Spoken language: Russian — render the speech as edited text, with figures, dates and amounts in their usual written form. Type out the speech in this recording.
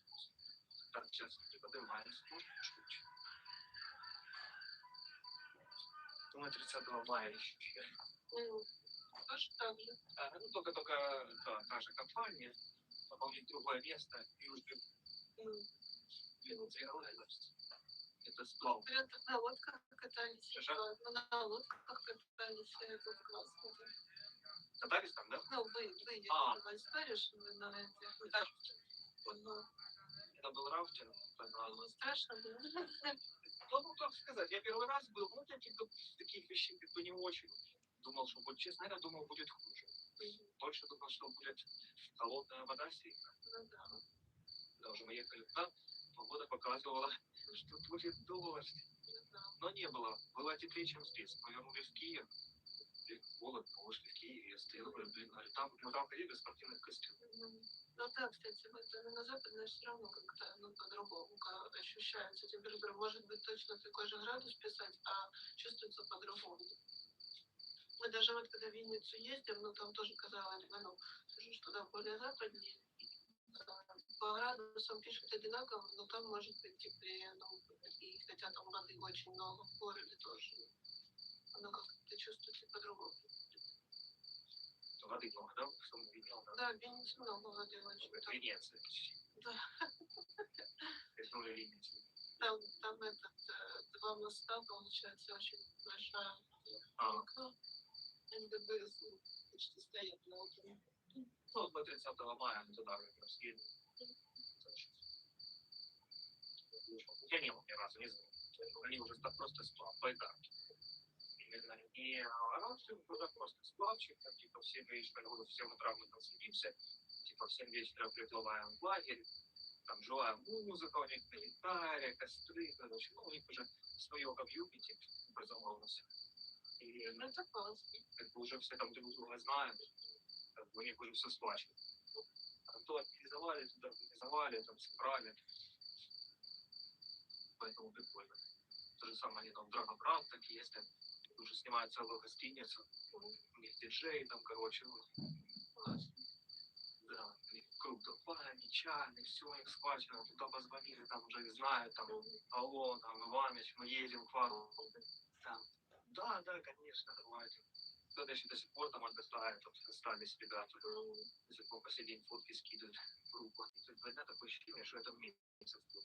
классно. Так, сейчас не поднимается, может, чуть-чуть. Думаю, 30 мая еще. Тоже так же. Ну, только да, та же компания, пополнить другое место, и уже это сплав. Говорят, на лодках катались. Что? На лодках катались, это классно. Катались там, да? Ну, выйдете на историю, что вы на этих. Это был рафтинг. Ну, страшно было. Ну, как сказать, я первый раз был, ну, таких вещей как бы не очень. Думал, что будет, честно говоря, думал, будет хуже. Больше думал, что будет холодная вода сильно. Ну, да. Когда уже мы ехали туда, погода показывала, что будет дождь. Но не было. Было теплее, чем здесь. Мы вернулись в Киев. Холодно, мы вышли в Киев, я стоял, блин, там ходили без спортивных костюмов. Ну да, кстати, на Западной все равно как-то по-другому ощущается температура. Может быть точно такой же градус писать, а чувствуется по-другому. Мы даже вот когда в Винницу ездим, ну там тоже казалось, ну, что да, более западнее, по градусам пишут одинаково, но там может быть теплее, ну, и хотя там воды очень много, в городе тоже. Оно как-то чувствуется по-другому. Воды много, да? Что мы видел, да? Да, в Виннице много воды очень. Венеция. Да. Риснули Венецию. Там два моста, получается, очень большая окно. Они как бы почти стоят на окне. Ну, мы 30 мая туда как раз едем. Я не был ни разу, не знаю. Они уже просто сплав, байдарки. Именно не рафтинг, туда просто сплавчик, там, типа, в 7 вечера, в 7 утра мы там садимся, типа, в 7 вечера приплываем в лагерь, там, живая музыка, у них на гитаре, костры, короче, ну, у них уже свое комьюнити образовалось. И Ну, это классно. как бы уже все там друг друга знают, как бы у них уже все сплачено. А то организовали, туда организовали, там, собрали. Поэтому прикольно. То же самое они там в Драгобрат так ездят, уже снимают целую гостиницу, у них диджей там, короче, ну, да, круто, память, чайный, все у них схвачено, туда позвонили, там уже знают, там, алло, там, Иваныч, мы едем к вам, там, да, конечно, давайте. Кто-то еще до сих пор там отдыхает, вот, остались ребята, до сих пор посидеть, фотки скидывают в группу. 2 дня такое ощущение, что это месяц был.